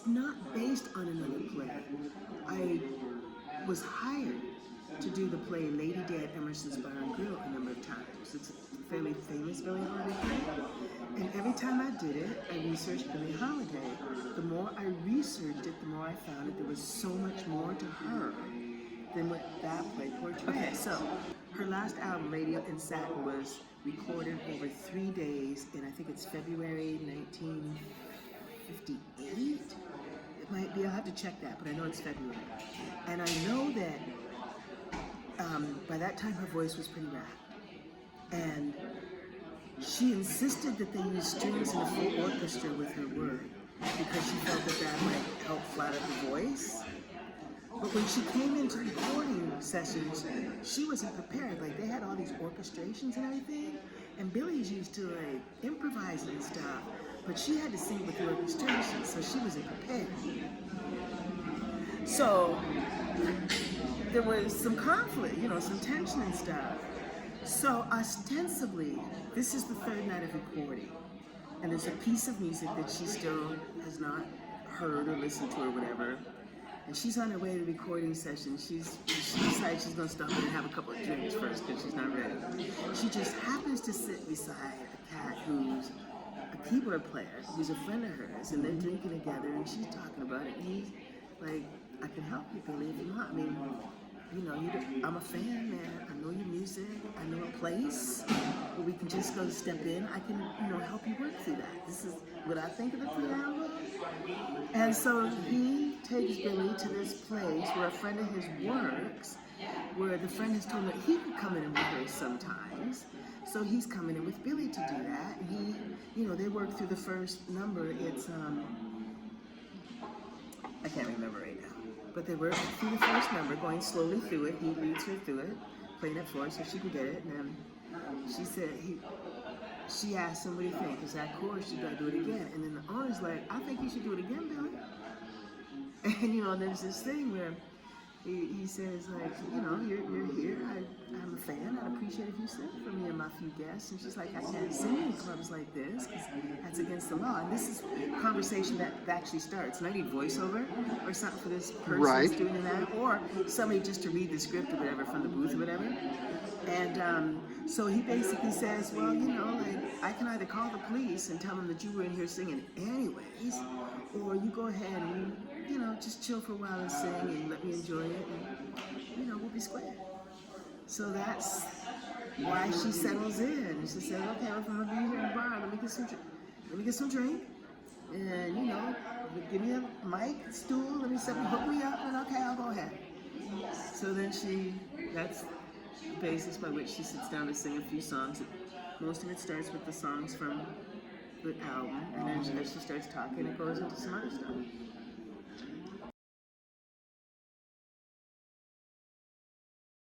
not based on another play. I was hired to do the play Lady Day at Emerson's Bar and Grill a number of times. It's a fairly famous Billie Holiday play. And every time I did it, I researched Billie Holiday. The more I researched it, the more I found that there was so much more to her than what that play portrayed. Okay, so her last album, Lady in Satin, was recorded over 3 days in, I think it's February 1958. It might be, I'll have to check that, but I know it's February. And I know that by that time her voice was pretty wrapped. And she insisted that they use strings and a full orchestra with her work because she felt that that might help flatter the voice. But when she came into recording sessions, she wasn't prepared. Like, they had all these orchestrations and everything, and Billie's used to like improvise and stuff, but she had to sing with the orchestration, so she wasn't prepared. So there was some conflict, some tension and stuff. So ostensibly, this is the third night of recording, and there's a piece of music that she still has not heard or listened to or whatever. And she's on her way to the recording session. She decides she's going to stop and have a couple of drinks first because she's not ready. She just happens to sit beside a cat who's a keyboard player, who's a friend of hers, and they're drinking together, and she's talking about it. And he's like, I can help you, Billie, if you want. I mean, I'm a fan, man. I know your music. I know a place where we can just go step in. I can, help you work through that. This is what I think of the preamble. And so he takes Billie to this place where a friend of his works, where the friend has told him that he could come in and rehearse sometimes. So he's coming in with Billie to do that. And they work through the first number. It's, I can't remember right now. But they work through the first number, going slowly through it. He leads her through it, playing it for her so she can get it. And then she asked him, what do you think? Is that chorus? Should I do it again? And then the owner's like, I think you should do it again, Billie. And there's this thing where he says, like, you're here. I'm a fan. I'd appreciate if you sing for me and my few guests. And she's like, I can't sing in clubs like this because that's against the law. And this is a conversation that actually starts. And I need voiceover or something for this person who's doing that, or somebody just to read the script or whatever from the booth or whatever. And so he basically says, well, I can either call the police and tell them that you were in here singing anyways, or you go ahead and just chill for a while and sing and let me enjoy it, and we'll be square. So that's why she settles in. She says, okay, if I'm gonna be here in the bar, let me get some drink, and give me a mic, stool, let me hook me up, and okay, I'll go ahead. So then that's the basis by which she sits down to sing a few songs. Most of it starts with the songs from the album, and then as she starts talking, it goes into some other stuff.